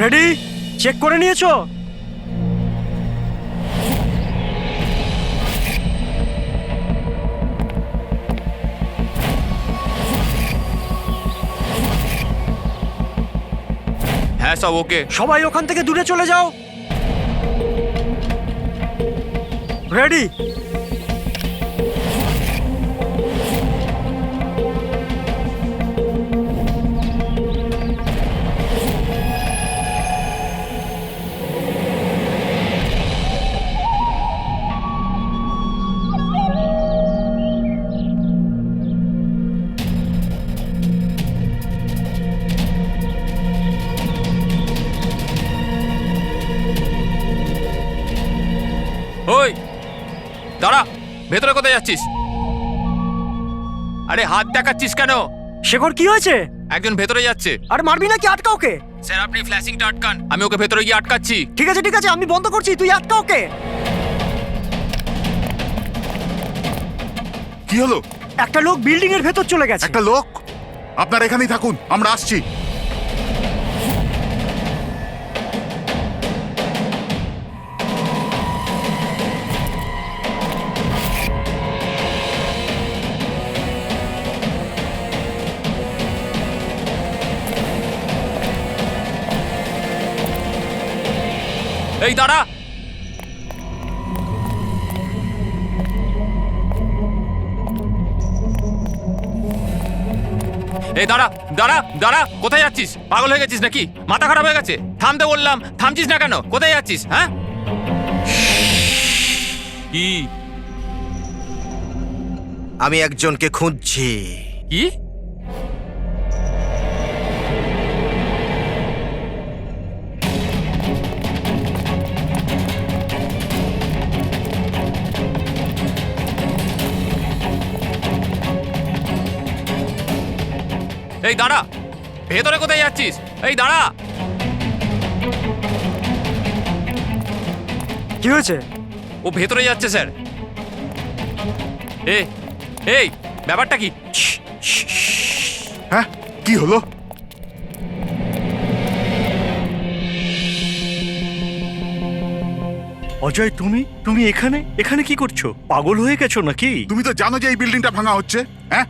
Ready? Check করে নিয়েছো? হ্যাঁ সব ওকে। সবাই ওখান থেকে দূরে চলে যাও। রেডি? ওই দাঁড়া, ভেতরে কোথায় যাচ্ছিস? আরে হাত দেখাচ্ছিস কেন? শেখর কি হয়েছে? একজন ভেতরে যাচ্ছে। আর মারবি নাকি? আটকা ওকে। স্যার আপনি ফ্ল্যাশিংটা আটকান, আমি ওকে ভেতরে গিয়ে আটকাচ্ছি। ঠিক আছে ঠিক আছে, আমি বন্ধ করছি, তুই আটকা ওকে। কি হলো? একটা লোক বিল্ডিং এর ভেতর চলে গেছে। একটা লোক? আপনারা এখানেই থাকুন, আমরা আসছি। এই দাঁড়া, এই দাঁড়া দাঁড়া দাঁড়া, কোথায় যাচ্ছিস? পাগল হয়ে গেছিস নাকি? মাথা খারাপ হয়ে গেছে? থামতে বললাম, থামছিস না কেন? কোথায় যাচ্ছিস? হ্যাঁ কি? আমি একজনকে খুঁজছি। কি? এই দাঁড়া, ভেতরে কোথায় যাচ্ছিস? এই দাঁড়া। কি হয়েছে? ও ভেতরে যাচ্ছে স্যার। এই ব্যাপারটা কি? হ্যাঁ, কি হলো? অজয়, তুমি এখানে এখানে কি করছো? পাগল হয়ে গেছো নাকি? তুমি তো জানো যে এই বিল্ডিংটা ভাঙা হচ্ছে। হ্যাঁ,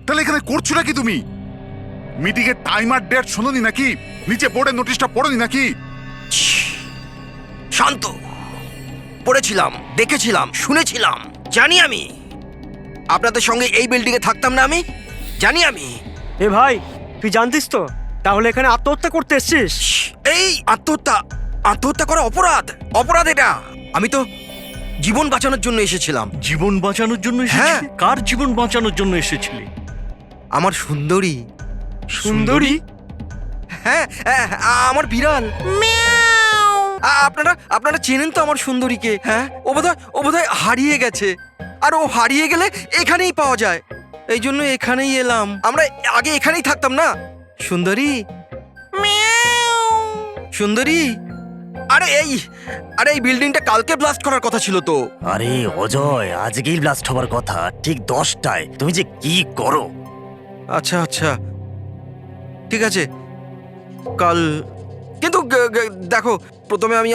তাহলে এখানে করছো নাকি তুমি? মিটিং এর টাইম আর ডেট শোনোনি নাকি? নিচে বোর্ডের নোটিশটা পড়োনি নাকি? শান্ত। পড়েছিলাম, দেখেছিলাম, শুনেছিলাম। জানি আমি আপনাদের সঙ্গে এই বিল্ডিং এ থাকতাম না। আমি জানি আমি। এ ভাই, তুই জানতিস তো? তাহলে এখানে আত্মহত্যা করতে এসেছিস? এই আত্মহত্যা করা অপরাধ। অপরাধ এটা। আমি তো জীবন বাঁচানোর জন্য এসেছিলাম। জীবন বাঁচানোর জন্য হ্যাঁ। এসেছিলি? কার জীবন বাঁচানোর জন্য এসেছিলি? আমার সুন্দরী। সুন্দরী? হ্যাঁ, আমার বিড়াল। আপনারা চেনেন তো আমার সুন্দরীকে? হ্যাঁ, ও বোধহয় হারিয়ে গেছে। আর ও হারিয়ে গেলে এখানেই পাওয়া যায়। এই জন্য এখানেই এলাম। আমরা আগে এখানেই থাকতাম না। সুন্দরী, সুন্দরী। আরে এই বিল্ডিংটা কালকে ব্লাস্ট করার কথা ছিল তো। আরে অজয়, আজকেই ব্লাস্ট হবার কথা, ঠিক 10টায়। তুমি যে কি করো! আচ্ছা, ঠিক আছে, কাল। কিন্তু দেখো, প্রথমে আমি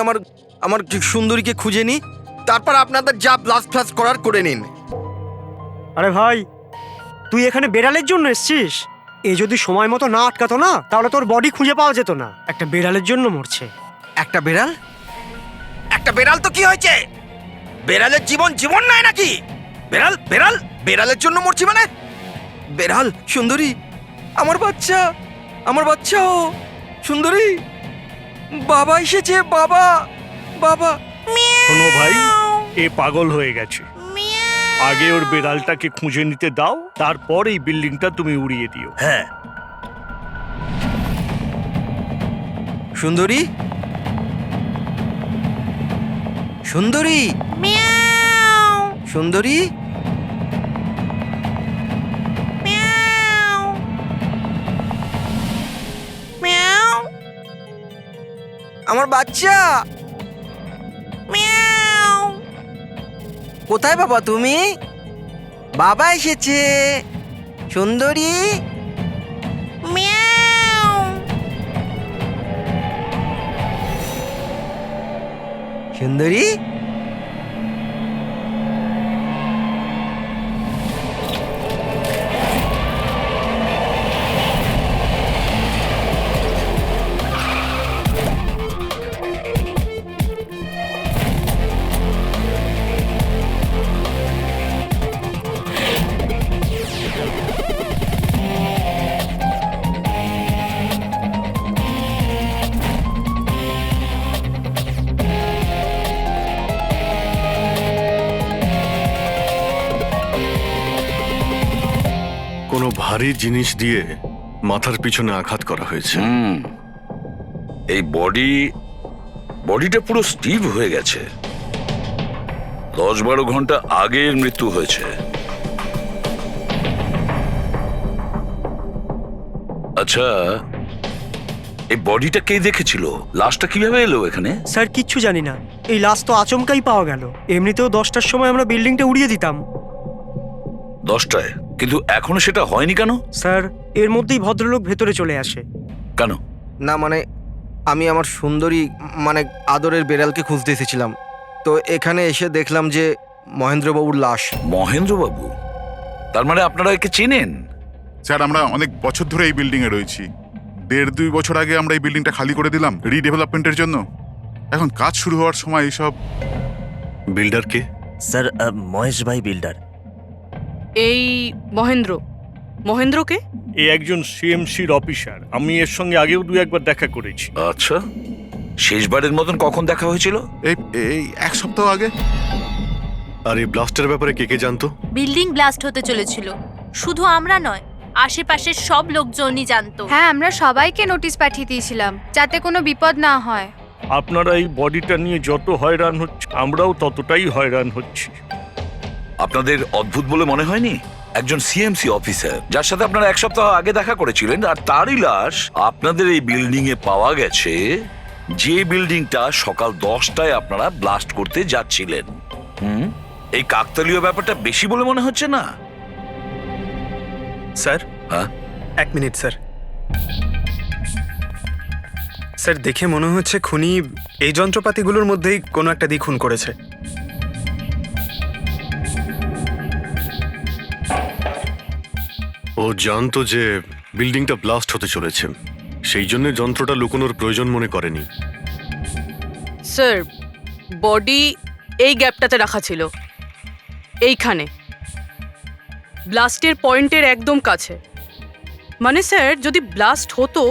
আমার সুন্দরীকে খুঁজে নিই, তারপর আপনাদের যা ব্লাস্ট ফ্লাস্ট করার করে নিন। আরে ভাই, তুই এখানে বেড়ালের জন্য এসেছিস? এ যদি সময় মতো না আটকাতো না, তাহলে তোর বডি খুঁজে পাওয়া যেত না। একটা বেড়ালের জন্য মরছে। একটা বেড়াল তো কি হয়েছে? বেড়ালের জীবন নাই নাকি? বেড়ালের জন্য মরছি মানে? বেড়াল, সুন্দরী, আমার বাচ্চা ও সুন্দরী। বাবা এসেছে, বাবা। শোনো ভাই, এ পাগল হয়ে গেছে। আগে ওর বেড়ালটাকে খুঁজে নিতে দাও, তারপর এই বিল্ডিংটা তুমি উড়িয়ে দিও। হ্যাঁ, সুন্দরী, আমার বাচ্চা। কোথায় বাবা তুমি? বাবা এসেছে। সুন্দরী, সুন্দরী, কোনো ভারী জিনিস দিয়ে মাথার পিছনে আঘাত করা হয়েছে। এই বডিটা পুরো স্টিভ হয়ে গেছে। 10-12 ঘন্টা আগে এর মৃত্যু হয়েছে। আচ্ছা, এই বডিটা কে দেখেছিল? লাশটা কিভাবে এলো এখানে? স্যার কিচ্ছু জানি না, এই লাশ তো আচমকাই পাওয়া গেল। এমনিতেও 10টার সময় আমরা বিল্ডিংটা উড়িয়ে দিতাম। 10টায়? কিন্তু এখনো সেটা হয়নি কেন? স্যার এর মধ্যেই ভদ্রলোক ভেতরে চলে আসে। কেন? না মানে আমি আমার সুন্দরী মানে আদরের বেড়ালকে খুঁজতে এসেছিলাম, তো এখানে এসে দেখলাম যে মহেন্দ্রবাবুর লাশ। মহেন্দ্রবাবু? তার মানে আপনারা একে চেনেন? স্যার আমরা অনেক বছর ধরে এই বিল্ডিং এ রয়েছি। 1.5-2 বছর আগে আমরা এই বিল্ডিংটা খালি করে দিলাম রিডেভেলপমেন্টের জন্য। এখন কাজ শুরু হওয়ার সময় এইসব। বিল্ডার কে? স্যার মহেশ ভাই বিল্ডার। এই মহেন্দ্রকে? এ একজন সিএমসির অফিসার, আমি এর সঙ্গে আগেও 2-1বার দেখা করেছি। আচ্ছা, শেষবারের মতন কখন দেখা হয়েছিল? এই এই 1 সপ্তাহ আগে। আর এই ব্লাস্টের ব্যাপারে কে কে জানতো? বিল্ডিং ব্লাস্ট হতে চলেছিল, শুধু আমরা নয়, আশেপাশের সব লোকজনই জানতো। হ্যাঁ, আমরা সবাইকে নোটিশ পাঠিয়ে দিয়েছিলাম যাতে কোনো বিপদ না হয়। আপনারা এই বডিটা নিয়ে যত হয়রান হচ্ছে, আমরাও ততটাই হয়রান হচ্ছি। আপনাদের অদ্ভুত বলে মনে হয়নি? একজন সিএমসি অফিসার যার সাথে আপনারা 1 সপ্তাহ আগে দেখা করেছিলেন, আর তারই লাশ আপনাদের এই বিল্ডিং এ পাওয়া গেছে, যে বিল্ডিংটা সকাল 10টায় আপনারা ব্লাস্ট করতে যাচ্ছিলেন। এই কাকতালীয় ব্যাপারটা বেশি বলে মনে হচ্ছে না? স্যার, হ্যাঁ? 1 মিনিট স্যার। স্যার দেখে মনে হচ্ছে খুনি এই যন্ত্রপাতিগুলোর মধ্যেই কোনো একটা দিয়ে খুন করেছে। ও জানতো যে বিল্ডিংটা ব্লাস্ট হতে চলেছে, সেই জন্য যন্ত্রটা লুকোনোর প্রয়োজন মনে করেনি। স্যার, বডি এই গ্যাপটাতে রাখা ছিল, এইখানে ব্লাস্টের পয়েন্টের একদম কাছে। মানে স্যার, যদি ব্লাস্ট হতো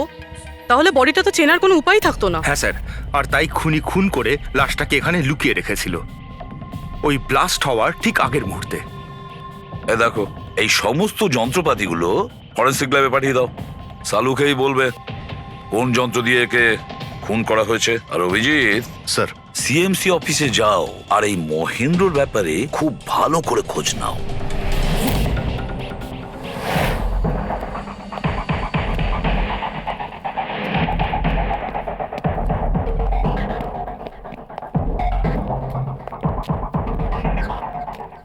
তাহলে বডিটা তো চেনার কোনো উপায় থাকতো না। হ্যাঁ স্যার, আর তাই খুনি খুন করে লাশটাকে এখানে লুকিয়ে রেখেছিল ওই ব্লাস্ট হওয়ার ঠিক আগের মুহূর্তে। এ দেখো, এই সমস্ত যন্ত্রপাতিগুলো ফরেন্সিক ল্যাবে পাঠিয়ে দাও। সালুকেই বলবে কোন যন্ত্র দিয়ে একে খুন করা হয়েছে। আর অভিজিৎ, স্যার সিএমসি অফিসে যাও আর এই মহেন্দ্রর ব্যাপারে খুব ভালো করে খোঁজ নাও।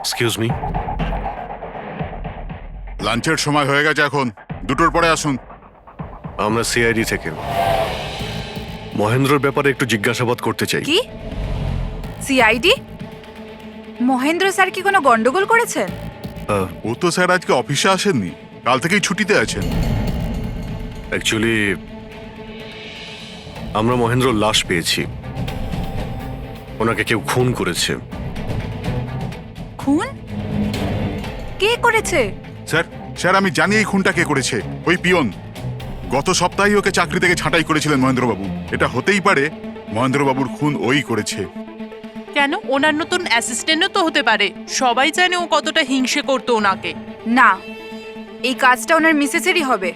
Excuse me. লাঞ্চের সময় হয়ে গেছে, এখন 2টোর পরে আসুন। আমরা সিআইডি থেকে মহেন্দ্রর ব্যাপারে একটু জিজ্ঞাসাবাদ করতে চাই। কি সিআইডি? মহেন্দ্র স্যার কি কোনো গন্ডগোল করেছেন? ও তো স্যার আজকে অফিসে আসেননি, কাল থেকেই ছুটিতে আছেন। অ্যাকচুয়ালি আমরা মহেন্দ্রর লাশ পেয়েছি, ওনাকে কেউ খুন করেছে। খুন? কে করেছে? স্যার আমি জানি এই খুনটা কে করেছে। ওই পিয়ন গত সপ্তাহেই ওকে চাকরি থেকে ছাঁটাই করেছিলেন মহেন্দ্রবাবু। এটা হতেই পারে মহেন্দ্রবাবুর খুন ওই করেছে। কেন? ওনার নতুন অ্যাসিস্ট্যান্টও তো হতে পারে, সবাই জানে ও কতটা হিংসে করতো ওনাকে। না, এই কাজটা ওনার মিসেসেরই হবে।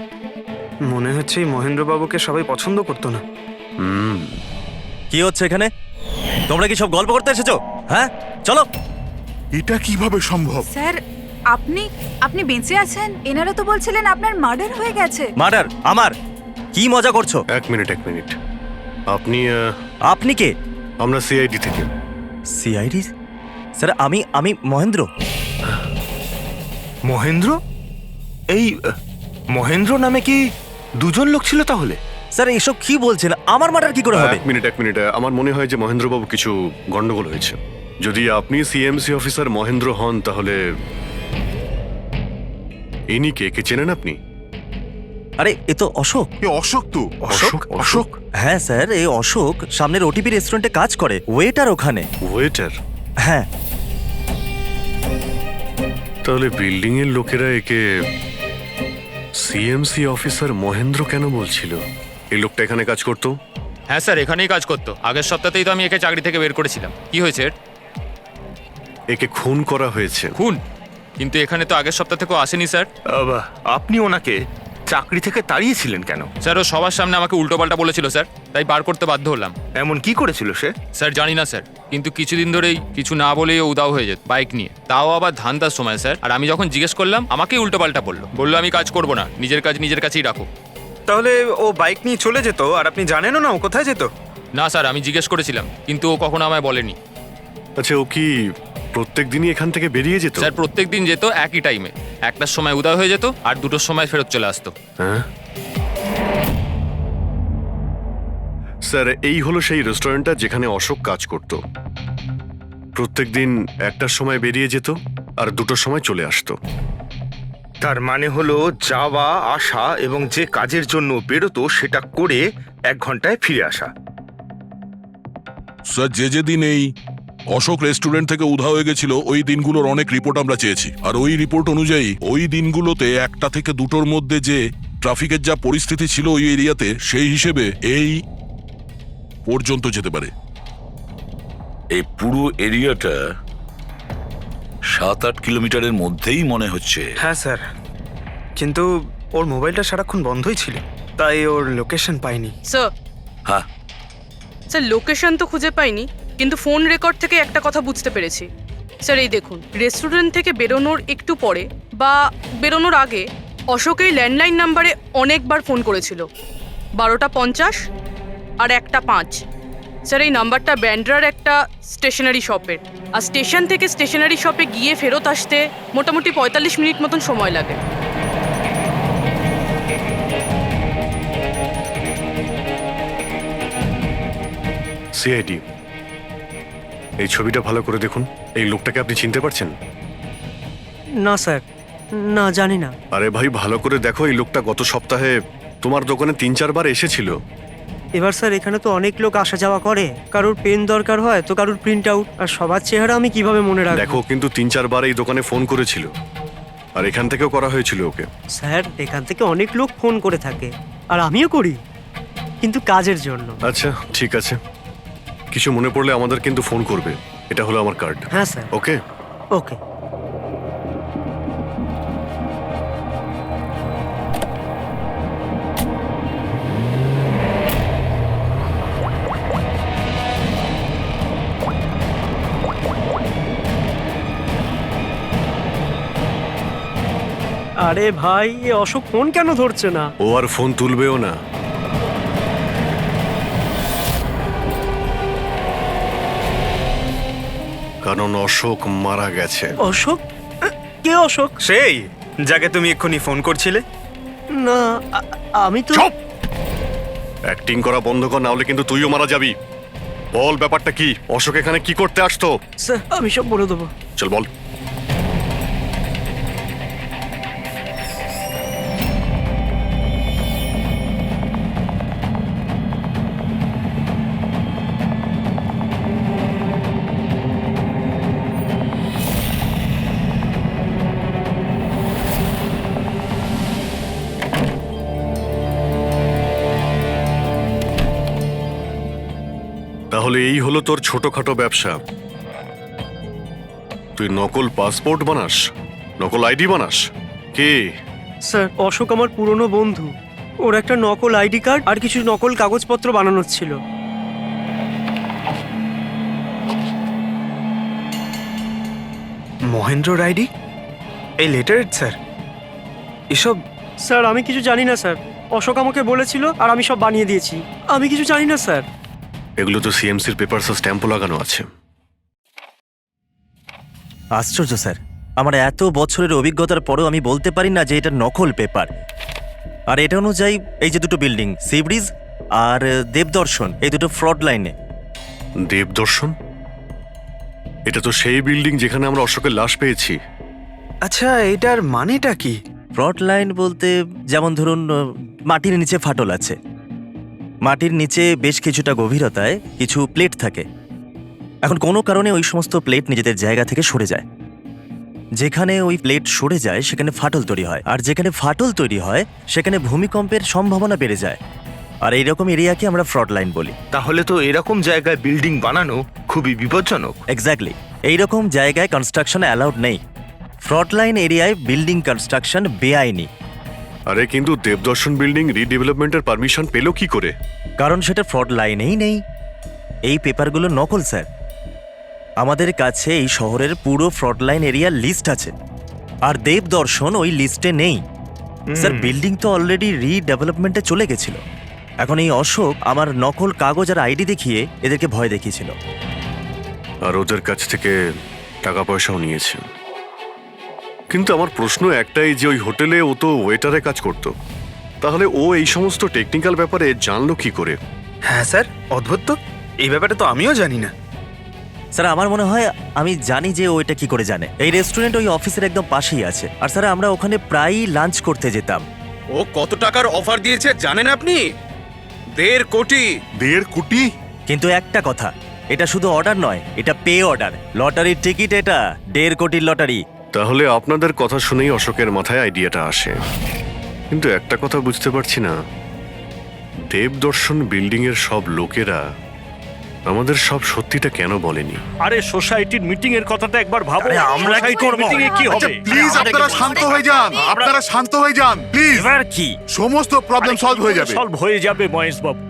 মনে হচ্ছে এই মহেন্দ্রবাবুকে সবাই পছন্দ করতো না। কি হচ্ছে এখানে? তোমরা কি সব গল্প করতে এসেছো? হ্যাঁ চলো। এটা কিভাবে সম্ভব? স্যার আপনি বেঁচে আছেন? এনারা তো বলছিলেন আপনার মার্ডার হয়ে গেছে। মার্ডার? আমার? কি মজা করছো? এক মিনিট আপনি আপনি কে? আমরা সিআইডি থেকে। সিআইডি? স্যার আমি মহেন্দ্র। মহেন্দ্র? এই মহেন্দ্র নামে কি দুজন লোক ছিল তাহলে? স্যার এসব কি বলছেন? আমার মার্ডার কি করে হবে? এক মিনিট আমার মনে হয় যে মহেন্দ্রবাবু কিছু গন্ডগোল হয়েছে। যদি আপনি সিএমসি অফিসার মহেন্দ্র হন তাহলে ইনি কে চেনেন আপনি? আরে এ তো অশোক। এ অশোক তো। অশোক হ্যাঁ স্যার, এই অশোক সামনের ওটিপি রেস্টুরেন্টে কাজ করে, ওয়েটার ওখানে। ওয়েটার? হ্যাঁ। তাহলে বিল্ডিং এর লোকেরা একে সিএমসি অফিসার মহেন্দ্র কেন বলছিল? এই লোকটা এখানে কাজ করতো? হ্যাঁ স্যার, এখানেই কাজ করতো। আগের সপ্তাহতেই তো আমি একে চাকরি থেকে বের করেছিলাম। কি হয়েছে এর? একে খুন করা হয়েছে। খুন? কিন্তু এখানে তো আগের সপ্তাহ থেকেও আসেনি স্যার। আপনি ওনাকে চাকরি থেকে তাড়িয়েছিলেন কেন? স্যার ও সবার সামনে আমাকে উল্টোপাল্টা বলেছিল স্যার, তাই বার করতে বাধ্য হলাম। এমন কি করেছিল সে? স্যার জানি না স্যার, কিন্তু কিছুদিন ধরেই কিছু না বলেই ও উদাও হয়ে যেত বাইক নিয়ে, তাও আবার ধান্দার সময় স্যার। আর আমি যখন জিজ্ঞেস করলাম আমাকেই উল্টোপাল্টা বললো আমি কাজ করবো না, নিজের কাজ নিজের কাছেই রাখো। তাহলে ও বাইক নিয়ে চলে যেত আর আপনি জানেনও না ও কোথায় যেত? না স্যার, আমি জিজ্ঞেস করেছিলাম কিন্তু ও কখনো আমায় বলেনি। আচ্ছা, ও কি প্রত্যেক দিনই এখান থেকে বেরিয়ে যেত? স্যার প্রত্যেক দিন যেত একই টাইমে, 1টার সময় উদয় হয়ে যেত আর 2টোর সময় ফেরত চলে আসতো। হ্যাঁ স্যার, এই হলো সেই রেস্টুরেন্টটা যেখানে অশোক কাজ করত। প্রত্যেক দিন 1টার সময় বেরিয়ে যেত আর 2টোর সময় চলে আসতো। তার মানে হলো যাওয়া আসা এবং যে কাজের জন্য বেরোতো সেটা করে 1 ঘন্টায় ফিরে আসা। স্যার, যে দিন এই অশোক রেস্টুরেন্ট থেকে উধাও হয়ে গেছিল ওই দিনগুলোর অনেক রিপোর্ট আমরা চেয়েছি, আর ওই রিপোর্ট অনুযায়ী ওই দিনগুলোতে 1টা থেকে 2টোর মধ্যে যে ট্রাফিকের যা পরিস্থিতি ছিল ওই এরিয়াতে, সেই হিসেবে এই পর্যন্ত যেতে পারে। এই পুরো এরিয়াটা 7-8 কিলোমিটারের মধ্যেই মনে হচ্ছে। হ্যাঁ স্যার, কিন্তু ওর মোবাইলটা সারাক্ষণ বন্ধই ছিল, তাই ওর লোকেশন পাইনি। স্যার, হ্যাঁ স্যার লোকেশন তো খুঁজে পাইনি, কিন্তু ফোন রেকর্ড থেকে একটা কথা বুঝতে পেরেছি। স্যার এই দেখুন, রেস্টুরেন্ট থেকে বেরোনোর একটু পরে বা বেরোনোর আগে অশোক এই ল্যান্ডলাইন নাম্বারে অনেকবার ফোন করেছিল, 12টা 50 আর 1টা 5। স্যার এই নাম্বারটা ব্যান্ড্রার একটা স্টেশনারি শপের, আর স্টেশন থেকে স্টেশনারি শপে গিয়ে ফেরত আসতে মোটামুটি 45 মিনিট মতন সময় লাগে। সিআইডি, এই ছবিটা ভালো করে দেখুন। এই লোকটাকে আপনি চিনতে পারছেন? না স্যার, না জানি না। আরে ভাই, ভালো করে দেখো, এই লোকটা গত সপ্তাহে তোমার দোকানে 3-4 বার এসেছিল। এবার স্যার এখানে তো অনেক লোক আসা যাওয়া করে, কারোর পেন দরকার হয় তো কারোর প্রিন্ট আউট, আর সবার চেহারা আমি কিভাবে মনে রাখবো? দেখো, কিন্তু 3-4 বার এই দোকানে ফোন করেছিল, আর এখান থেকেও করা হয়েছিল ওকে। স্যার এখান থেকে অনেক লোক ফোন করে থাকে, আর আমিও করি, কিন্তু কাজের জন্য। আচ্ছা ঠিক আছে, কিছু মনে পড়লে আমাদের কিন্তু ফোন করবে। এটা হলো আমার কার্ড। হ্যাঁ স্যার। ওকে ওকে। আরে ভাই, এ অশোক ফোন কেন ধরছে না? ও আর ফোন তুলবেও না। কারণ অশোক মারা গেছে। অশোক? কে অশোক? সেই যাকে তুমি এক্ষুনি ফোন করছিলে? না, আমি তো। চুপ! অ্যাক্টিং করা বন্ধ কর, না হলে কিন্তু তুইও মারা যাবি। বল ব্যাপারটা কি? অশোক এখানে কি করতে আসতো? স্যার আমি সব বলে দেবো। চল বল। তাহলে এই হলো তোর ছোটখাটো ব্যবসা। তুই নকল পাসপোর্ট বানাস, নকল আইডি বানাস। কে? স্যার অশোক আমার পুরনো বন্ধু, ওর একটা নকল আইডি কার্ড আর কিছু নকল কাগজপত্র বানানোর ছিল। মহেন্দ্র আইডি? এই লেটারেড স্যার? এসব? স্যার আমি কিছু জানি না স্যার, অশোক আমাকে বলেছিল আর আমি সব বানিয়ে দিয়েছি। আমি কিছু জানি না স্যার। এগুলো তো সিএমসির পেপারস স্ট্যাম্পও লাগানো আছে। আশ্চর্য স্যার, আমার এত বছরের অভিজ্ঞতার পরেও আমি বলতে পারি না যে এটা নকল পেপার। আর এটা অনুযায়ী এই যে দুটো বিল্ডিং, সি ব্রিজ আর দেবদর্শন, এই দুটো ফ্রড লাইনে। দেবদর্শন? এটা তো সেই বিল্ডিং যেখানে আমরা অশোকের লাশ পেয়েছি। আচ্ছা, এটার মানেটা কি? ফ্রড লাইন বলতে যেমন ধরুন মাটির নিচে ফাটল আছে, মাটির নিচে বেশ কিছুটা গভীরতায় কিছু প্লেট থাকে। এখন কোনো কারণে ওই সমস্ত প্লেট নিজেদের জায়গা থেকে সরে যায়। যেখানে ওই প্লেট সরে যায় সেখানে ফাটল তৈরি হয়, আর যেখানে ফাটল তৈরি হয় সেখানে ভূমিকম্পের সম্ভাবনা বেড়ে যায়। আর এইরকম এরিয়াকে আমরা ফ্রড লাইন বলি। তাহলে তো এরকম জায়গায় বিল্ডিং বানানো খুবই বিপজ্জনক। এক্স্যাক্টলি, এইরকম জায়গায় কনস্ট্রাকশন অ্যালাউড নেই। ফ্রড লাইন এরিয়ায় বিল্ডিং কনস্ট্রাকশন বেআইনি। আরে কিন্তু দেবদর্শন বিল্ডিং রিডেভেলপমেন্টের পারমিশন পেলো কি করে? কারণ সেটা ফ্রড লাইনেই নেই। এই পেপারগুলো নকল স্যার। আমাদের কাছে এই শহরের পুরো ফ্রড লাইন এরিয়ার লিস্ট আছে, আর দেবদর্শন ওই লিস্টে নেই। স্যার, বিল্ডিং তো অলরেডি রিডেভেলপমেন্টে চলে গেছিল। এখন এই অশোক আমার নকল কাগজ আর আইডি দেখিয়ে এদেরকে ভয় দেখিয়েছিল। আর ওদের কাছ থেকে টাকা পয়সাও নিয়েছে। কিন্তু আমার প্রশ্ন একটাই যে ওই হোটেলে ও তো ওয়েটারে কাজ করতো, তাহলে ও এই সমস্ত টেকনিক্যাল ব্যাপারে জানলো কি করে? হ্যাঁ স্যার, অদ্ভুত তো, এই ব্যাপারে তো আমিও জানি না। স্যার, আমার মনে হয় আমি জানি যে ও এটা কি করে জানে। এই রেস্টুরেন্ট ওই অফিসের একদম পাশেই আছে, আর স্যার আমরা ওখানে প্রায়ই লাঞ্চ করতে যেতাম। ও কত টাকার অফার দিয়েছে জানেন আপনি? 1.5 কোটি। 1.5 কোটি? কিন্তু একটা কথা, এটা শুধু অর্ডার নয়, এটা পে অর্ডার, লটারির টিকিট। এটা 1.5 কোটির লটারি। তাহলে আপনাদের কথা শুনেই অশোকের মাথায় আইডিয়াটা আসে। কিন্তু একটা কথা বুঝতে পারছি না, দেবদর্শন বিল্ডিং এর সব লোকেরা আমাদের সব সত্যিটা কেন বলেনি? আরে সোসাইটির মিটিং এর কথাটা একবার ভাবো। আরে আমরা কি করব? মিটিং এ কি আচ্ছা হবে? প্লিজ আপনারা শান্ত হয়ে যান, আপনারা শান্ত হয়ে যান প্লিজ। এবার কি? সমস্ত প্রবলেম সলভ হয়ে যাবে। সলভ হয়ে যাবে মহেশ বাবু।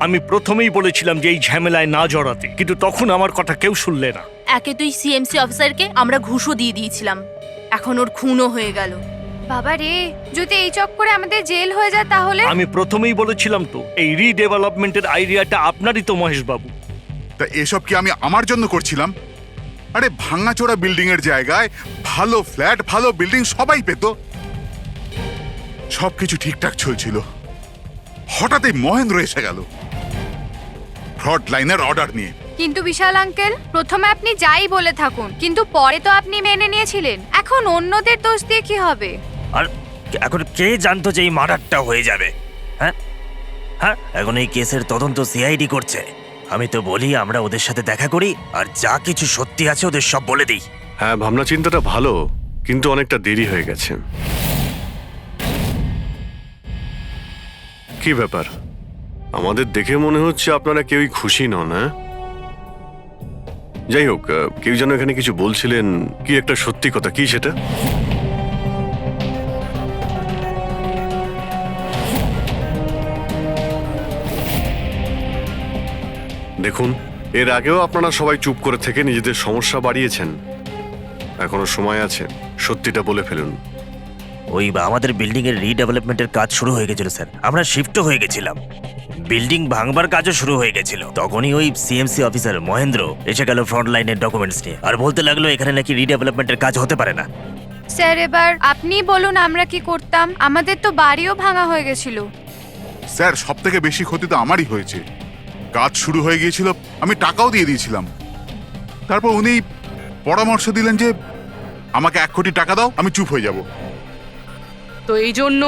আমি প্রথমেই বলেছিলাম যে এই ঝামেলায় না জড়াতে, কিন্তু তখন আমার কথা কেউ শুনলে না। একে তুই সিএমসি অফিসারকে আমরা ঘুষও দিয়ে দিয়েছিলাম, এখন ওর খুনও হয়ে গেল। বাবা রে, যদি এই চক্করে আমাদের জেল হয়ে যায় তাহলে? আমি প্রথমেই বলেছিলাম তো, এই রিডেভেলপমেন্টের আইডিয়াটা আপনারই তো মহেশ বাবু। তা এসব কি আমি আমার জন্য করছিলাম? আরে ভাঙাচোরা বিল্ডিং এর জায়গায় ভালো ফ্ল্যাট, ভালো বিল্ডিং সবাই পেত। সবকিছু ঠিকঠাক চলছিল, হঠাৎই মহেন্দ্র এসে গেল ফ্রড লাইনের অর্ডার নিয়ে। কিন্তু বিশাল আঙ্কেল, প্রথমে আপনি যাই বলে থাকুন, কিন্তু পরে তো আপনি মেনে নিয়েছিলেন। এখন অন্যদের দোষ দিয়ে কি হবে? আর এখন কে জানতো যে এই মার্ডারটা হয়ে যাবে? হ্যাঁ হ্যাঁ, এখন এই কেসের তদন্ত সিআইডি করছে। আমি তো বলি আমরা ওদের সাথে দেখা করি, আর যা কিছু সত্যি আছে ওদের সব বলে দিই। হ্যাঁ, ভাবনা চিন্তাটা ভালো, কিন্তু অনেকটা দেরি হয়ে গেছে। কি ব্যাপার, আমাদের দেখে মনে হচ্ছে আপনারা কেউই খুশি নন। হ্যাঁ, যাই হোক, কেউ যেন এখানে কিছু বলছিলেন, কি একটা সত্যি কথা, কি সেটা? দেখুন, এর আগেও আপনারা সবাই চুপ করে থেকে নিজেদের সমস্যা বাড়িয়েছেন। এখনো সময় আছে, সত্যিটা বলে ফেলুন। ওই আমাদের বিল্ডিং এর রিডেভেলপমেন্টের কাজ শুরু হয়ে গেছিল স্যার, আমরা শিফটও হয়ে গেছিলাম, বিল্ডিং ভাঙবার কাজও শুরু হয়ে গেছিল। তখনই ওই সিএমসি অফিসার মহেন্দ্র এসে গেল ফ্রন্ট লাইনের ডকুমেন্টস নিয়ে, আর বলতে লাগলো এখানে নাকি রিডেভেলপমেন্টের কাজ হতে পারে না। স্যার, এবার আপনি বলুন আমরা কি করতাম? আমাদের তো বাড়িও ভাঙা হয়ে গেছিল। স্যার, সব থেকে বেশি ক্ষতি তো আমারই হয়েছে। কাজ শুরু হয়ে গিয়েছিল, আমি টাকাও দিয়ে দিয়েছিলাম। তারপর উনি পরামর্শ দিলেন যে আমাকে 1 কোটি টাকা দাও, আমি চুপ হয়ে যাব। তো এই জন্য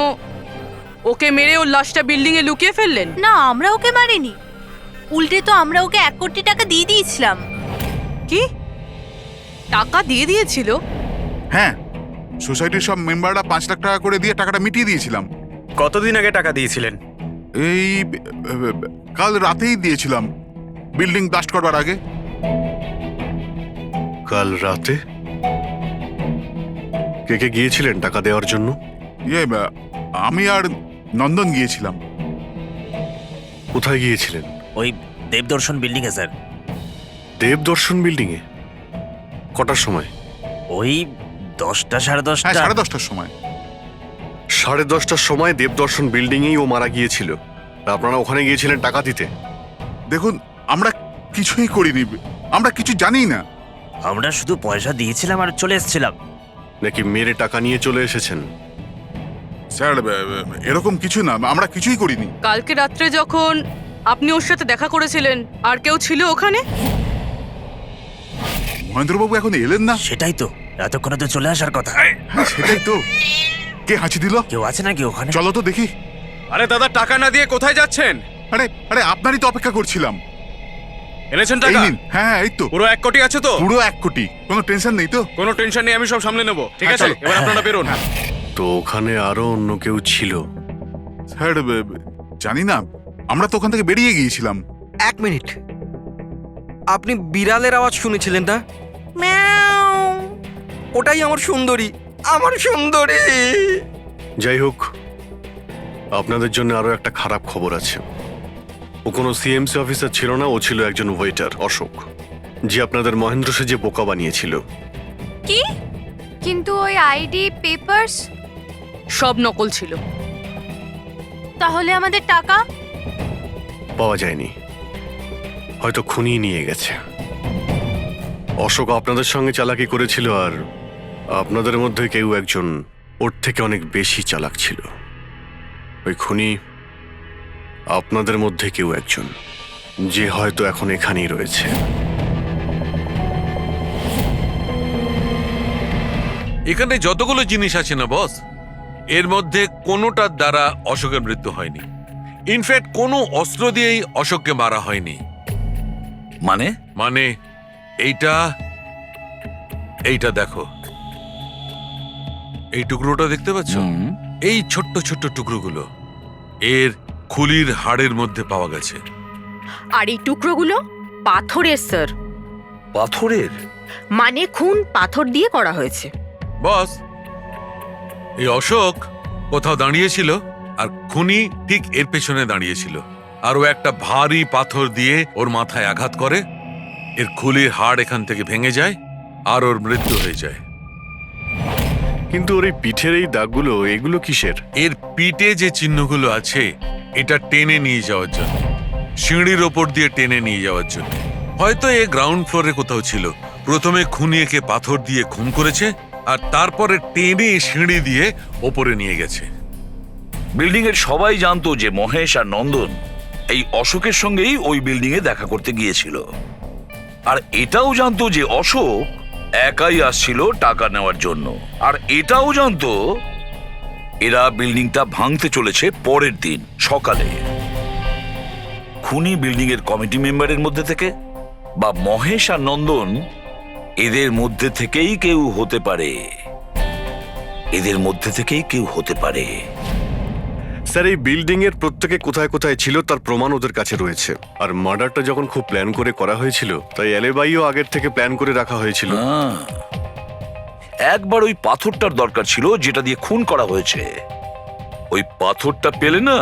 ওকে মেরে ওর লাশটা বিল্ডিং এ লুকিয়ে ফেললেন? না, আমরা ওকে মারিনি, উল্টে তো আমরা ওকে 1 কোটি টাকা দিয়ে দিয়েছিলাম। কি টাকা দিয়ে দিয়েছিল? হ্যাঁ, সোসাইটির সব মেম্বাররা 5 লাখ টাকা করে দিয়ে টাকাটা মিটিয়ে দিয়েছিলাম। কতদিন আগে টাকা দিয়েছিলেন? এই কাল রাতেই দিয়েছিলাম, বিল্ডিং ব্লাস্ট করবার আগে। কাল রাতে? কে কে গিয়েছিলেন টাকা দেওয়ার জন্য? আমি আর নন্দন গিয়েছিলাম। কোথায় গিয়েছিলেন? ওই দেবদর্শন বিল্ডিং এ স্যার। দেবদর্শন বিল্ডিং এ? কটার সময়? ওই 10টা, সাড়ে 10টা। হ্যাঁ, 10:30টার সময়। 10:30টার সময় দেবদর্শন বিল্ডিং এই ও মারা গিয়েছিল। আপনারা ওখানে গিয়েছিলেন টাকা দিতে? দেখুন, আমরা কিছুই করিনি, আমরা কিছু জানি না। আমরা শুধু পয়সা দিয়েছিলাম আর চলে এসেছিলাম। নাকি মেরে টাকা নিয়ে চলে এসেছেন? স্যার এরকম কিছু না, আমরা কিছুই করিনি। কালকে রাত্রে যখন আপনি ওর সাথে দেখা করেছিলেন আর কেউ ছিল ওখানে? মহেন্দ্রবাবু এখন এলেন না। সেটাই তো, এতক্ষণে তো চলে আসার কথা। হ্যাঁ সেটাই তো। কে হাঁচি দিল? কেউ আছে নাকি ওখানে? চলো তো দেখি। আরে দাদা, টাকা না দিয়ে কোথায় যাচ্ছেন? আরে আরে আপনারই তো অপেক্ষা করছিলাম। এনেছেন এই নিন। হ্যাঁ এই তো, পুরো 1 কোটি আছে তো? পুরো 1 কোটি। কোনো টেনশন নেই তো? কোনো টেনশন নেই, আমি সব সামলে নেব। ঠিক হ্যাঁ, আছে, চলো। এবার আপনারা বেরোন। তো ওখানে আরো অন্য কেউ ছিল? স্যার জানি না, আমরা তো ওখান থেকে বেরিয়ে গিয়েছিলাম। 1 মিনিট, আপনি বিড়ালের আওয়াজ শুনেছিলেন না? ওটাই আমার সুন্দরী, আমার সুন্দরী। যাই হোক, আপনাদের জন্য আরো একটা খারাপ খবর আছে। ও কোনো সিএমসি অফিসার ছিল না, ও ছিল একজন ওয়েটার, অশোক, যে আপনাদের মহেন্দ্র সেজে বোকা বানিয়েছিল। কি? কিন্তু ওই আইডি পেপারস সব নকল ছিল। তাহলে আমাদের টাকা? পাওয়া যায়নি, হয়তো খুনি নিয়ে গেছে। অশোক আপনাদের সঙ্গে চালাকি করেছিল, আর আপনাদের মধ্যে কেউ একজন ওর থেকে অনেক বেশি চালাক ছিল। ওই খুনি আপনাদের মধ্যে কেউ একজন, যে হয়তো এখন এখানেই রয়েছে। এখানে যতগুলো জিনিস আছে না বস, এর মধ্যে কোনোটার দ্বারা অশোকের মৃত্যু হয়নি। ইনফ্যাক্ট কোনো অস্ত্র দিয়েই অশোককে মারা হয়নি। মানে? মানে এইটা দেখো, এই টুকরোটা দেখতে পাচ্ছ? এই ছোট্ট ছোট্ট টুকরোগুলো এর খুলির হাড়ের মধ্যে পাওয়া গেছে। আর এই টুকরোগুলো পাথরের স্যার। পাথরের? মানে খুন পাথর দিয়ে করা হয়েছে। বস, এই অশোক কোথাও দাঁড়িয়েছিল আর খুনি ঠিক এর পেছনে দাঁড়িয়েছিল, আর ও একটা ভারী পাথর দিয়ে ওর মাথায় আঘাত করে, এর খুলির হাড় এখান থেকে ভেঙে যায় আর ওর মৃত্যু হয়ে যায়। কিন্তু ওর এই পিঠের এই দাগগুলো, এগুলো কিসের? এর পিঠে যে চিহ্নগুলো আছে, এটা টেনে নিয়ে যাওয়ার জন্য, সিঁড়ির ওপর দিয়ে টেনে নিয়ে যাওয়ার জন্য। হয়তো এ গ্রাউন্ড ফ্লোরে কোথাও ছিল। প্রথমে খুনি একে পাথর দিয়ে খুন করেছে, আর তারপরে টেনে সিঁড়ি দিয়ে ওপরে নিয়ে গেছে। বিল্ডিং এর সবাই জানতো যে মহেশ আর নন্দন এই অশোকের সঙ্গেই ওই বিল্ডিং এ দেখা করতে গিয়েছিল, আর এটাও জানতো যে অশোক একাই আসছিল টাকা নেওয়ার জন্য, আর এটাও জানতো এরা বিল্ডিংটা ভাঙতে চলেছে পরের দিন সকালে। খুনি বিল্ডিং এর কমিটি মেম্বারের মধ্যে থেকে বা মহেশ আর নন্দন, এদের মধ্যে থেকেই কেউ হতে পারে। এদের মধ্যে থেকেই কেউ হতে পারে। স্যার, এই বিল্ডিং এর প্রত্যেকে কোথায় কোথায় ছিল তার প্রমাণ ওদের কাছে রয়েছে। আর মার্ডারটা যখন খুব প্ল্যান করে করা হয়েছিল, তাই এলেবাইও আগের থেকে প্ল্যান করে রাখা হয়েছিল। একবার ওই পাথরটার দরকার ছিল যেটা দিয়ে খুন করা হয়েছে। ওই পাথরটা পেলে না,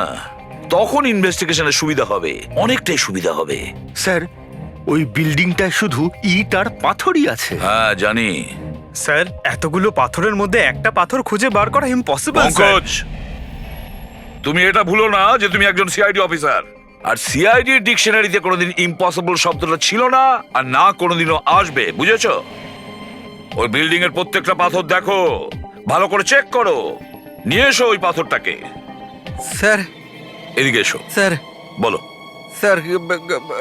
তখন ইনভেস্টিগেশনের সুবিধা হবে, অনেকটাই সুবিধা হবে। স্যার, ওই বিল্ডিংটায় শুধু ইট আর পাথরই আছে। হ্যাঁ জানি স্যার, এতগুলো পাথরের মধ্যে একটা পাথর খুঁজে বার করা ইম্পসিবল। পঙ্কজ, তুমি এটা ভুলো না যে তুমি একজন সিআইডি অফিসার, আর সিআইডি ডিকশনারিতে কোনোদিন ইম্পসিবল শব্দটা ছিল না, আর না কোনোদিনও আসবে, বুঝেছো? ওই বিল্ডিং এর প্রত্যেকটা পাথর দেখো, ভালো করে চেক করো, নিয়ে এসো ওই পাথরটাকে। স্যার, এদিকে এসো। স্যার, বলো। স্যার,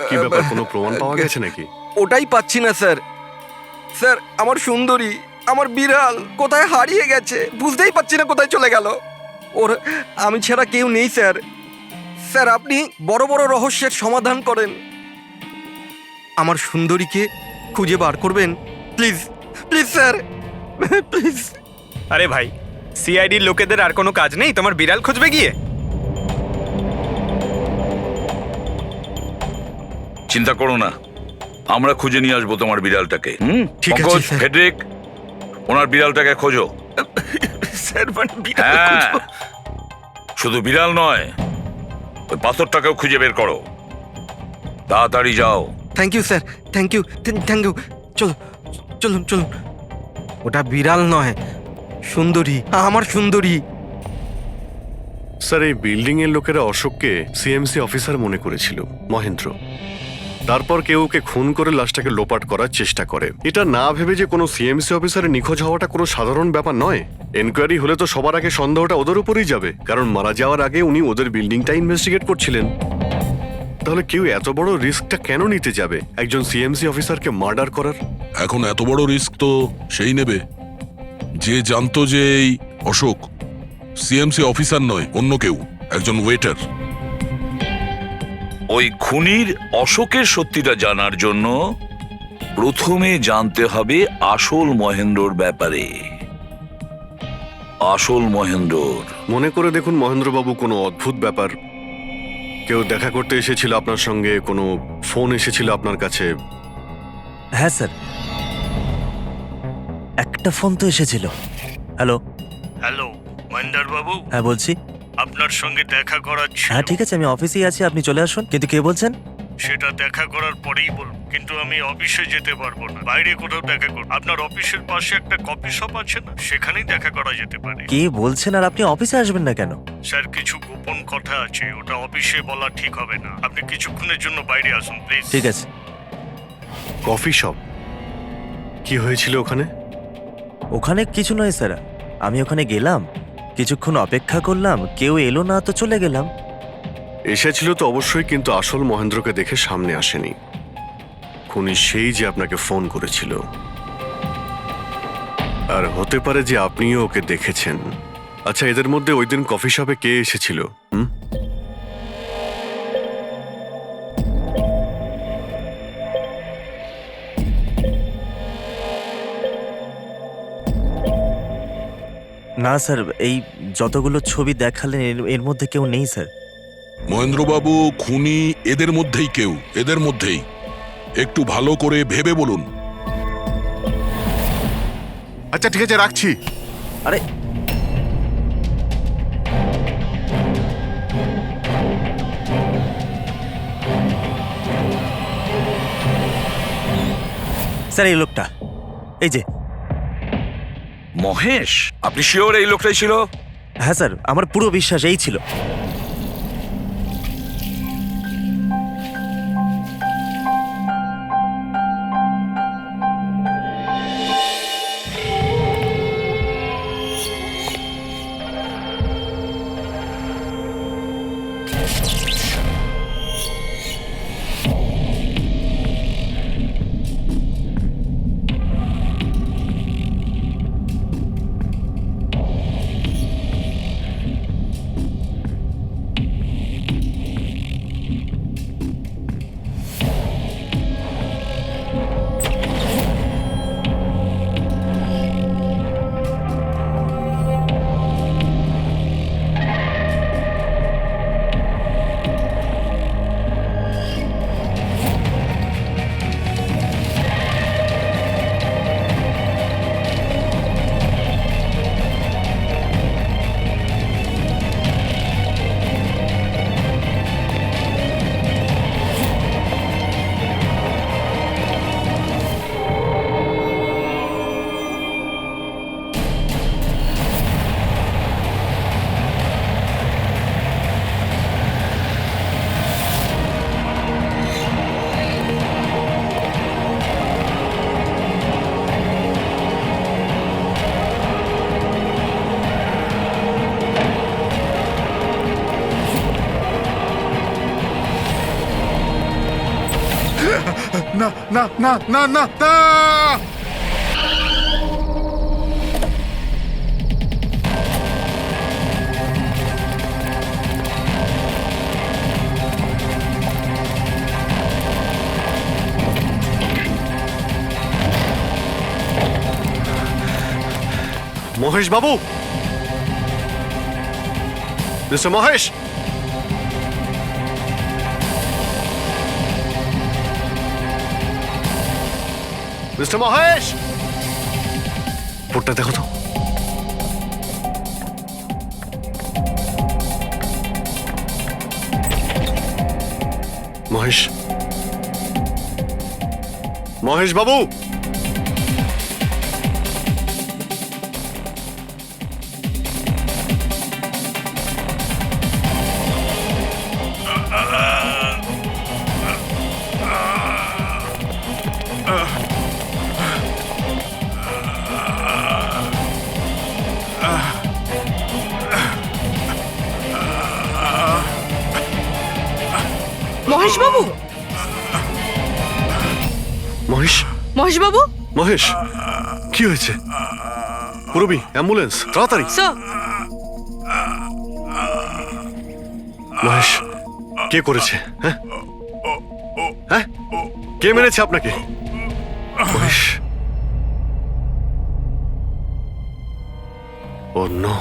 কি ব্যাপার, কোনো প্রমাণ পাওয়া গেছে নাকি? ওটাই পাচ্ছি না স্যার। স্যার, আমার সুন্দরী, আমার বিড়াল কোথায় হারিয়ে গেছে, বুঝতেই পারছি না কোথায় চলে গেল। ওর আমি ছাড়া কেউ নেই স্যার। স্যার, আপনি বড় বড় রহস্যের সমাধান করেন, আমার সুন্দরীকে খুঁজে বার করবেন প্লিজ, প্লিজ স্যার, প্লিজ। আরে ভাই, সিআইডির লোকেদের আর কোনো কাজ নেই তোমার বিড়াল খুঁজবে গিয়ে? চিন্তা করো না, আমরা খুঁজে নিয়ে আসবো তোমার বিড়ালটাকে। ঠিক আছে স্যার। ফেডরিক, ওনার বিড়ালটাকে খোঁজো। স্যার, মানে হ্যাঁ, শুধু বিড়াল নয়, ওই পাথরটাকেও খুঁজে বের করো, তাড়াতাড়ি যাও। Thank you sir, thank you, thank you. চলো, চলুন চলুন। ওটা বিড়াল নয়, সুন্দরী, আমার সুন্দরী। স্যার, এই বিল্ডিং এর লোকেরা অশোককে সিএমসি অফিসার মনে করেছিল, মহেন্দ্র। তারপর কেউ ওকে খুন করে লাশটাকে লোপাট করার চেষ্টা করে। এটা না ভেবে যে কোনো সিএমসি অফিসারের নিখোঁজ হওয়াটা কোনো সাধারণ ব্যাপার নয়। এনকোয়ারি হলে তো সবার আগে সন্দেহটা ওদের উপরেই যাবে, কারণ মারা যাওয়ার আগে উনি ওদের বিল্ডিংটা ইনভেস্টিগেট করছিলেন। তাহলে কেউ এত বড় রিস্কটা কেন নিতে যাবে একজন সিএমসি অফিসারকে মার্ডার করার? এখন এত বড় রিস্ক তো সেই নেবে যে জানতো যে এই অশোক সিএমসি অফিসার নয়, অন্য কেউ, একজন ওয়েটার। ওই খুনির অশোকের সত্যিটা জানার জন্য প্রথমে জানতে হবে আসল মহেন্দ্রর ব্যাপারে। আসল মহেন্দ্রর মনে করে দেখুন মহেন্দ্রবাবু, কোনো অদ্ভুত ব্যাপার, কেউ দেখা করতে এসেছিল আপনার সঙ্গে, কোনো ফোন এসেছিল আপনার কাছে? হ্যাঁ স্যার, একটা ফোন তো এসেছিল। হ্যালো হ্যালো মহেন্দ্র বাবু, হ্যাঁ বলছি। আপনার সঙ্গে দেখা করার ছিল। হ্যাঁ ঠিক আছে, আমি অফিসেই আছি, আপনি চলে আসুন। কিন্তু কে বলছেন? সেটা দেখা করার পরেই বলবো, কিন্তু আমি অফিসে যেতে পারবো না, বাইরে কোথাও দেখা করব। আপনার অফিসের পাশে একটা কফি শপ আছে না, সেখানেই দেখা করা যেতে পারে। কে বলছেন? আর আপনি অফিসে আসবেন না কেন? স্যার, কিছু গোপন কথা আছে, ওটা অফিসে বলা ঠিক হবে না। আপনি কিছুক্ষণের জন্য বাইরে আসুন প্লিজ। ঠিক আছে। Coffee shop? কি হয়েছিল ওখানে? ওখানে কিছু নয় স্যার, আমি ওখানে গেলাম, কিছুক্ষণ অপেক্ষা করলাম, কেউ এলো না তো চলে গেলাম। এসেছিল তো অবশ্যই, কিন্তু আসল মহেন্দ্রকে দেখে সামনে আসেনি। খুনি সেই যে আপনাকে ফোন করেছিল। আর হতে পারে যে আপনিও ওকে দেখেছেন। আচ্ছা, এদের মধ্যে ওই দিন কফি শপে কে এসেছিল? না স্যার, এই যতগুলো ছবি দেখালেন এর মধ্যে কেউ নেই স্যার। মহেন্দ্রবাবু, খুনি এদের মধ্যেই কেউ, এদের মধ্যেই। একটু ভালো করে ভেবে বলুন। আচ্ছা ঠিক আছে, রাখছি। আরে স্যার, এই লোকটা, এই যে মহেশ। আপনি শিওর এই লোকটাই ছিল? হ্যাঁ স্যার, আমার পুরো বিশ্বাস এই ছিল। না না না না না না! মহেশ বাবু, মিস্টার মহেশ, মিস্টার মহেশ, রিপোর্টটা দেখো তো। মহেশ, মহেশ বাবু, মহেশবাবু, মহেশ, মহেশবাবু, মহেশ, কি হয়েছে? পুরবি, অ্যাম্বুলেন্স, তাড়াতাড়ি। স্যার, মহেশ, কে করেছে? হ্যাঁ হ্যাঁ, কে মেরেছে আপনাকে? মহেশ, ও নো।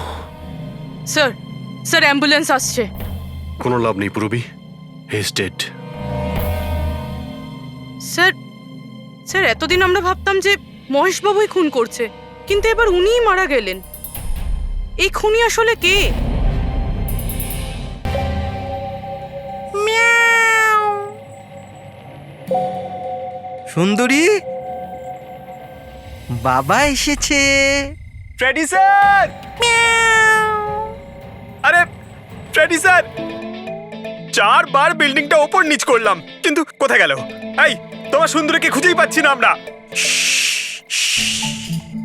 স্যার, স্যার অ্যাম্বুলেন্স আসছে। কোনো লাভ নেই পুরবি, he is dead. Sir, sir এতদিন আমরা ভাবতাম যে মহেশবাবুই খুন করছে, কিন্তু এবার উনিই মারা গেলেন। এই খুনি আসলে কে? সুন্দরী, বাবা এসেছে। Freddie sir! আরে ফ্রেডি স্যার, 4 বার বিল্ডিংটা ওপর নিচ করলাম, কিন্তু কোথায় গেল? এই, তোমার সুন্দরীকে খুঁজেই পাচ্ছি না আমরা।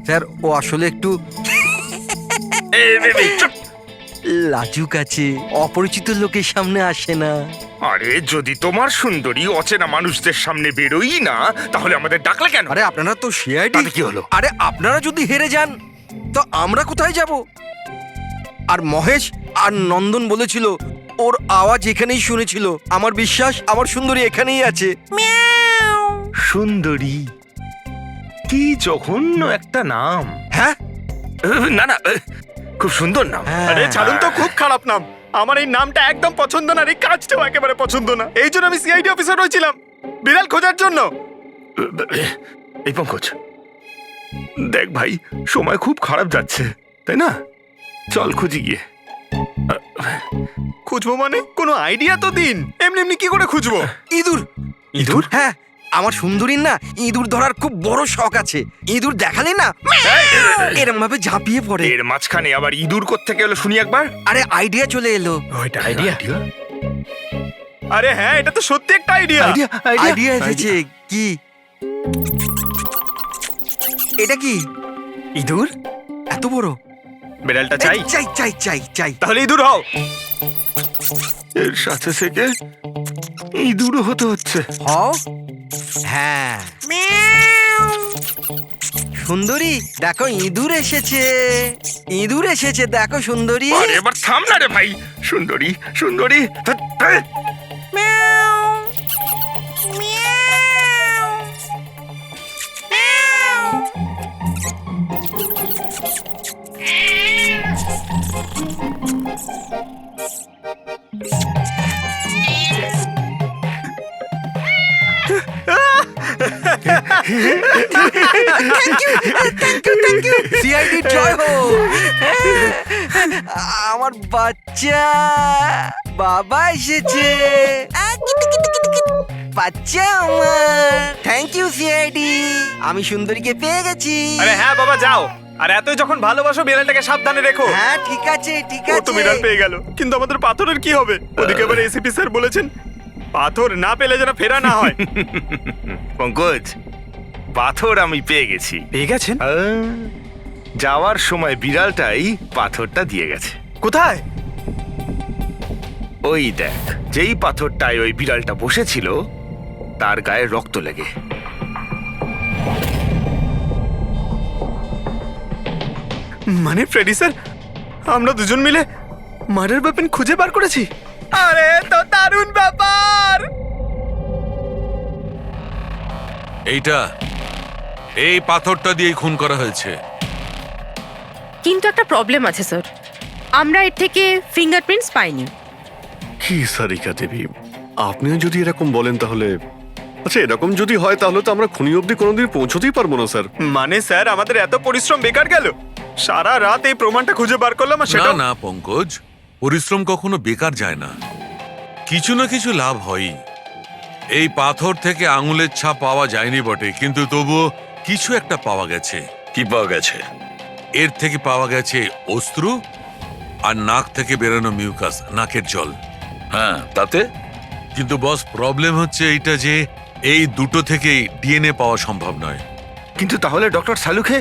স্যার, ও আসলে একটু লাজুক আছে, অপরিচিত লোকের সামনে আসে না। আরে যদি তোমার সুন্দরী অচেনা মানুষদের সামনে বেরোই না, তাহলে আমাদের ডাকলে কেন? আরে আপনারা তো সিআইডি। তাতে কি হলো? আরে আপনারা যদি হেরে যান তো আমরা কোথায় যাব? আর মহেশ আর নন্দন বলেছিল ওর আওয়াজ এখানেই শুনেছিল। আমার বিশ্বাস আমার সুন্দরী এখানেই আছে। সুন্দরী, কি জঘন্য একটা নাম। হ্যাঁ, না না, খুব সুন্দর নাম। আরে ছাড়ুন তো, খুব খারাপ নাম। আমার এই নামটা একদম পছন্দ না, আর এই কাজটাও একেবারে পছন্দ না। এই জন্য আমি সিআইডি অফিসার হয়েছিলাম, বিড়াল খোঁজার জন্য। এই পঙ্কজ, দেখ ভাই, সময় খুব খারাপ যাচ্ছে, তাই না? চল খুঁজি গিয়ে। খুঁজবো মানে কোনো আইডিয়া তো দিন। এমনি এমনি কি করে খুঁজবো? ইঁদুর। ইঁদুর? হ্যাঁ, আমার সুন্দরীর না ইঁদুর ধরার খুব বড় শখ আছে। ইঁদুর দেখালে না এরম ভাবে ঝাঁপিয়ে পড়ে। এর মাঝখানে আবার ইঁদুর কোত্থেকে এলো শুনি একবার। আরে আইডিয়া চলে এলো। ওইটা আইডিয়া? আরে হ্যাঁ, এটা তো সত্যি একটা আইডিয়া। আইডিয়া এসেছে। কি এটা? কি ইঁদুর? এত বড়? বিড়ালটা চাই? চাই চাই চাই চাই। তাহলে ইঁদুর হও। এর সাথে থেকে ইঁদুরও হতে হচ্ছে। হও। হ্যাঁ, সুন্দরী দেখো, ইঁদুর এসেছে। ইঁদুর এসেছে, দেখো সুন্দরী। আরে এবার থাম না রে ভাই। সুন্দরী, সুন্দরী, সিআইডি জয় হোক। আমার বাচ্চা বাবা এসেছে। বাচ্চা আমার। থ্যাংক ইউ সিআইডি, আমি সুন্দরীকে পেয়ে গেছি। আরে হ্যাঁ বাবা, যাও। আর এতই যখন ভালোবাসো, বিড়ালটাকে সাবধানে রেখো। হ্যাঁ ঠিক আছে ঠিক ও আছে। তো বিড়াল পেয়ে গেল, কিন্তু আমাদের পাথরের কি হবে? ওদিকে আবার এসিপি স্যার বলেছেন পাথর না পেলে যেন ফেরা না হয়। পঙ্কজ, পাথর আমি পেয়ে গেছি। পেয়ে গেছেন? যাওয়ার সময় বিড়ালটাই পাথরটা দিয়ে গেছে। কোথায়? ওই দেখ, যেই পাথরটায় ওই বিড়ালটা বসেছিল তার গায়ে রক্ত লেগে। মানে ফ্রেডি স্যার, আমরা দুজন মিলে মার্ডার ওয়েপন খুঁজে বার করেছি। আরে তো দারুণ ব্যাপার। এই পাথরটা দিয়েই খুন করা হয়েছে। কিন্তু একটা প্রবলেম আছে স্যার, আমরা এর থেকে ফিঙ্গারপ্রিন্টস পাইনি। কি সারিকা দেবী, আপনিও যদি এরকম বলেন তাহলে আচ্ছা, এরকম যদি হয় তাহলে তো আমরা খুনি অবধি কোনোদিন পৌঁছতেই পারবো না স্যার। মানে স্যার, আমাদের এত পরিশ্রম বেকার গেল। সারা রাত এই প্রমাণটা খুঁজে বার করলাম, আর না সেটা না পঙ্কজ, পরিশ্রম কখনো বেকার যায় না, কিছু না কিছু লাভ হয়ই। এই পাথর থেকে আঙুলের ছাপ পাওয়া যায়নি বটে, কিন্তু তবুও কিছু একটা পাওয়া গেছে। কি পাওয়া গেছে? এর থেকে পাওয়া গেছে অস্ত্র আর নাক থেকে বেরোনো মিউকাস, নাকের জল। হ্যাঁ, তাতে? কিন্তু বস, প্রবলেম হচ্ছে এইটা যে এই দুটো থেকেই ডিএনএ পাওয়া সম্ভব নয়। কিন্তু তাহলে ডক্টর সালুখে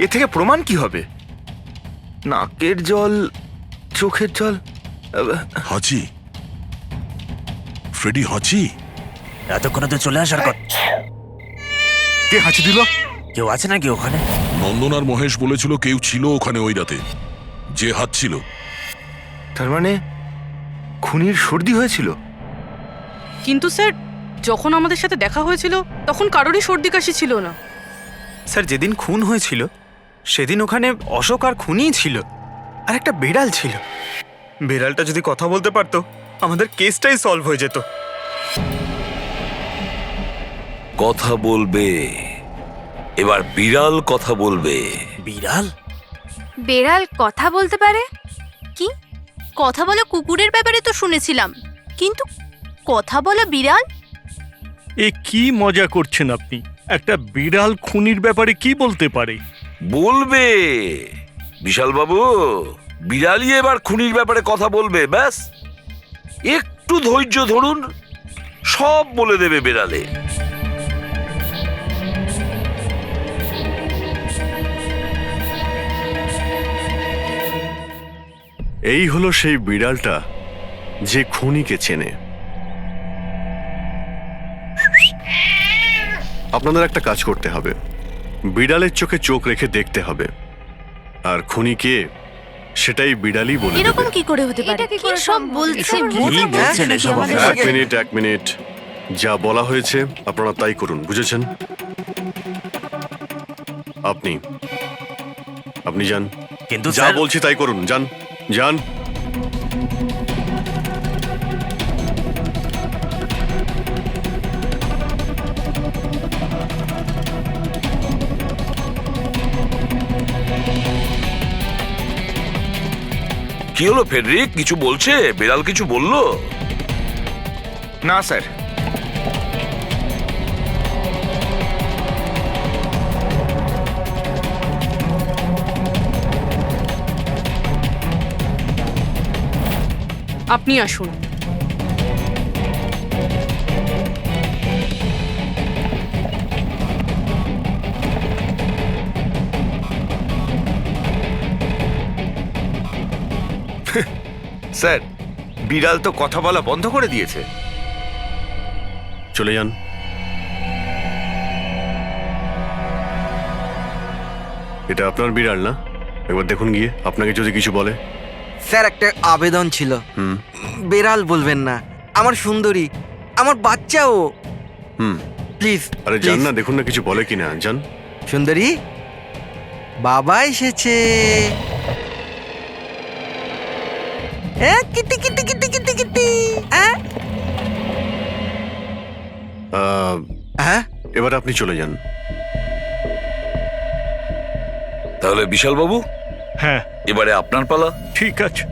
এ থেকে প্রমাণ কি হবে? নাকের জল, চোখের জল। হাজি, ফ্রেডি হাজি। এতক্ষণে তো চলে আসার কথা। কে হাঁচি দিল? কেউ আছে নাকি ওখানে? নন্দন আর মহেশ বলেছিল কেউ ছিল ওখানে ওই রাতে, যে হাত ছিল। তার মানে খুনির সর্দি হয়েছিল? কিন্তু স্যার, যখন আমাদের সাথে দেখা হয়েছিল তখন কারোরই সর্দি কাশি ছিল না। স্যার, যেদিন খুন হয়েছিল সেদিন ওখানে অশোক আর খুনিই ছিল, আর একটা বিড়াল ছিল। বিড়ালটা যদি কথা বলতে পারতো আমাদের কেসটাই সলভ হয়ে যেত। কথা বলবে, এবার বিড়াল কথা বলবে। বিড়াল? বেড়াল কথা বলতে পারে? কি কথা বলা কুকুরের ব্যাপারে তো শুনেছিলাম, কিন্তু কথা বলা বিড়াল? এ কি মজা করছেন আপনি? একটা বিড়াল খুনির ব্যাপারে কি বলতে পারে? বলবে বিশাল বাবু, বিড়ালই এবার খুনির ব্যাপারে কথা বলবে। ব্যাস একটু ধৈর্য ধরুন, সব বলে দেবে বিড়ালে। এই হলো সেই বিড়ালটা যে খুনিকে চেনে। আপনাদের একটা কাজ করতে হবে, বিড়ালের চোখে চোখ রেখে দেখতে হবে, আর খুনি কে সেটাই বিড়ালই বলে দেবে। এরকম কি করে হতে পারে? কি সব বলছে? এক মিনিট, যা বলা হয়েছে আপনারা তাই করুন, বুঝেছেন? আপনি যান, কিন্তু যা বলছি তাই করুন, যান যান। কি হলো ফেডরিক, কিছু বলছে? বিড়াল কিছু বললো? না স্যার। আপনি আসুন। স্যার, বিড়াল তো কথা বলা বন্ধ করে দিয়েছে। চলে যান। এটা আপনার বিড়াল না? একবার দেখুন গিয়ে, আপনাকে যদি কিছু বলে। স্যার, একটা আবেদন ছিল। বেড়াল বলবেন না, আমার সুন্দরী, আমার বাচ্চাও। প্লিজ। আরে যান না, দেখুন না কিছু বলে কিনা, যান। সুন্দরী, বাবা এসেছে। Kitty Kitty Kitty Kitty Kitty. এবার আপনি চলে যান। তাহলে বিশাল বাবু, হ্যাঁ, এবারে আপনার পালা। ঠিক আছে।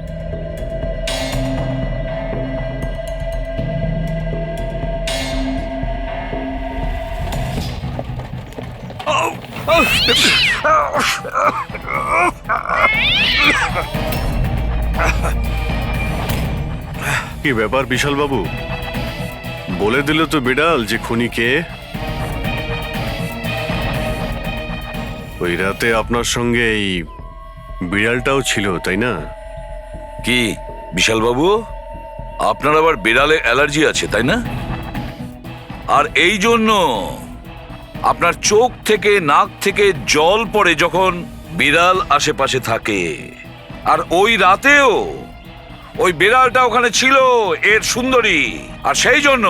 কি ব্যাপার বিশাল বাবু, বলে দিল তো বিড়াল যে খুনি কে। ওই রাতে আপনার সঙ্গে এই বিড়ালটাও ছিল, তাই না? কি বিশাল বাবু, আপনার আবার বিড়ালে অ্যালার্জি আছে, তাই না? আর এই জন্য আপনার চোখ থেকে নাক থেকে জল পড়ে যখন বিড়াল আশেপাশে থাকে। আর ওই রাতেও ওই বিড়ালটা ওখানে ছিল, এর সুন্দরী, আর সেই জন্য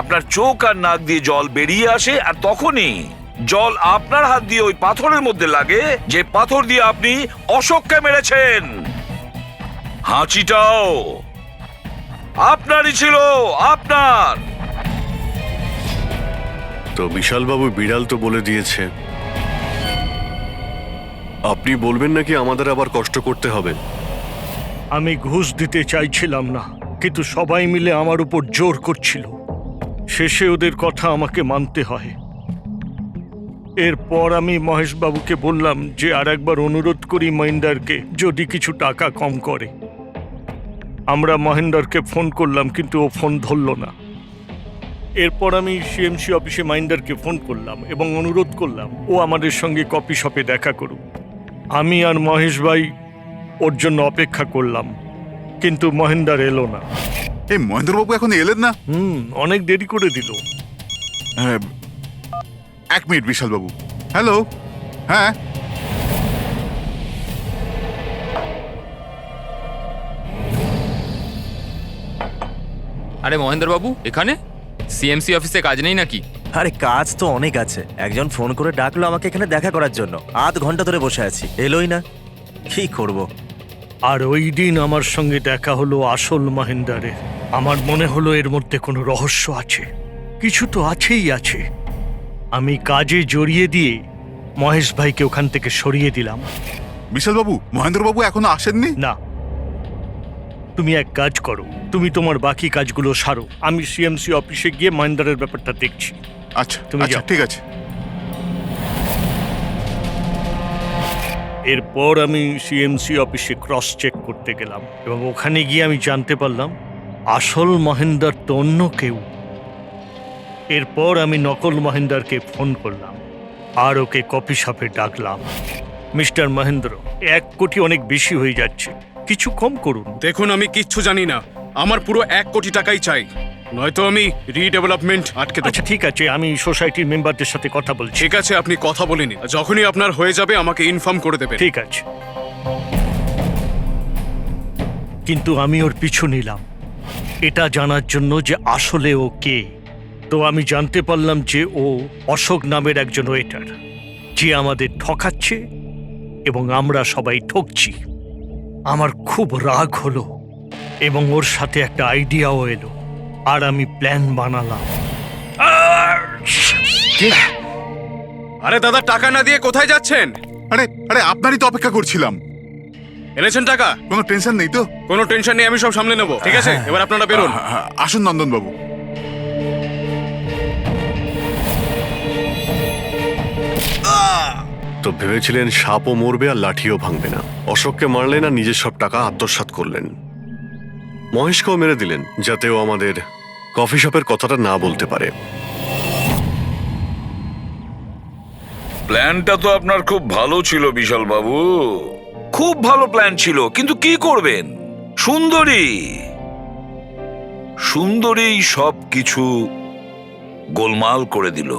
আপনার চোখ আর নাক দিয়ে জল বেরিয়ে আসে, আর তখনই জল আপনার হাত দিয়ে ওই পাথরের মধ্যে লাগে, যে পাথর দিয়ে আপনি অশোককে মেরেছেন। হাঁচিটাও আপনারই ছিল, আপনার। তো বিশাল বাবু, বিড়াল তো বলে দিয়েছে, আপনি বলবেন নাকি আমাদের আবার কষ্ট করতে হবে? আমি ঘুষ দিতে চাইছিলাম না, কিন্তু সবাই মিলে আমার উপর জোর করছিল। শেষে ওদের কথা আমাকে মানতে হয়। এরপর আমি মহেশবাবুকে বললাম যে আর একবার অনুরোধ করি মহেন্দারকে, যদি কিছু টাকা কম করে। আমরা মহেন্দারকে ফোন করলাম, কিন্তু ও ফোন ধরল না। এরপর আমি সিএমসি অফিসে মহেন্দারকে ফোন করলাম এবং অনুরোধ করলাম ও আমাদের সঙ্গে কফি শপে দেখা করুক। আমি আর মহেশ ভাই ওর জন্য অপেক্ষা করলাম, কিন্তু মহেন্দার এলো না। এই মহেন্দ্রবাবু এখন এলেন না? অনেক দেরি করে দিল। হ্যাঁ, 1 মিনিট বিশালবাবু। হ্যালো, হ্যাঁ আরে মহেন্দ্রবাবু এখানে সিএমসি অফিসে কাজ নেই নাকি? আরে কাজ তো অনেক আছে। একজন ফোন করে ডাকলো আমাকে এখানে দেখা করার জন্য। আধ ঘন্টা ধরে বসে আছি, এলোই না। কি করব? আর ওই দিন আমার সঙ্গে দেখা হলো আসল মহেন্দারের। আমার মনে হলো এর মধ্যে কোনো রহস্য আছে, কিছু তো আছেই আছে। আমি কাজে জড়িয়ে দিয়ে মহেশ ভাইকে ওখান থেকে সরিয়ে দিলাম। বিশালবাবু, মহেন্দ্রবাবু এখনো আসেননি? না, তুমি এক কাজ করো, তুমি তোমার বাকি কাজগুলো সারো। আমি সিএমসি অফিসে গিয়ে মহেন্দারের ব্যাপারটা দেখছি। আচ্ছা, তুমি আচ্ছা, যাও। ঠিক আছে। এরপর আমি সিএমসি অফিসে ক্রস চেক করতে গেলাম এবং ওখানে গিয়ে আমি জানতে পারলাম আসল মহেন্দার তো অন্য কেউ। এরপর আমি নকল মহেন্দারকে ফোন করলাম আর ওকে কফি শপে ডাকলাম। মিস্টার মহেন্দ্র, 1 কোটি অনেক বেশি হয়ে যাচ্ছে, কিছু কম করুন। দেখুন, আমি কিচ্ছু জানি না। আমার পুরো 1 কোটি টাকাই চাই, নয়তো আমি রিডেভেলপমেন্ট আটকে দেব। আচ্ছা ঠিক আছে, আমি সোসাইটির মেম্বারদের সাথে কথা বলছি। ঠিক আছে, আপনি কথা বলে নিন। যখনই আপনার হয়ে যাবে আমাকে ইনফর্ম করে দেবেন। ঠিক আছে, কিন্তু আমি ওর পিছু নিলাম এটা জানার জন্য যে আসলে ও কে। তো আমি জানতে পারলাম যে ও অশোক নামের একজন ওয়েটার, যে আমাদের ঠকাচ্ছে এবং আমরা সবাই ঠকছি। আমার খুব রাগ হলো এবং ওর সাথে একটা আইডিয়াও এলো আর আমি প্ল্যান বানালাম। আরে দাদা, টাকা না দিয়ে কোথায় যাচ্ছেন? আরে আরে আপনারই তো অপেক্ষা করছিলাম। এনেছেন টাকা? কোনো টেনশন নেই তো? কোনো টেনশন নেই, আমি সব সামলে নেব। ঠিক আছে, এবার আপনারা বেরোন। আসুন নন্দনবাবু। তো ভেবেছিলেন সাপও মরবে আর লাঠিও ভাঙবে না। অশোককে মারলেন আর নিজের সব টাকা আত্মসাৎ করলেন। মহেশকেও মেরে দিলেন যাতে ও আমাদের কফি শপের কথাটা না বলতে পারে। প্ল্যানটা তো আপনার খুব ভালো ছিল বিশাল বাবু, খুব ভালো প্ল্যান ছিল, কিন্তু কি করবেন? সুন্দরী সব কিছু গোলমাল করে দিল।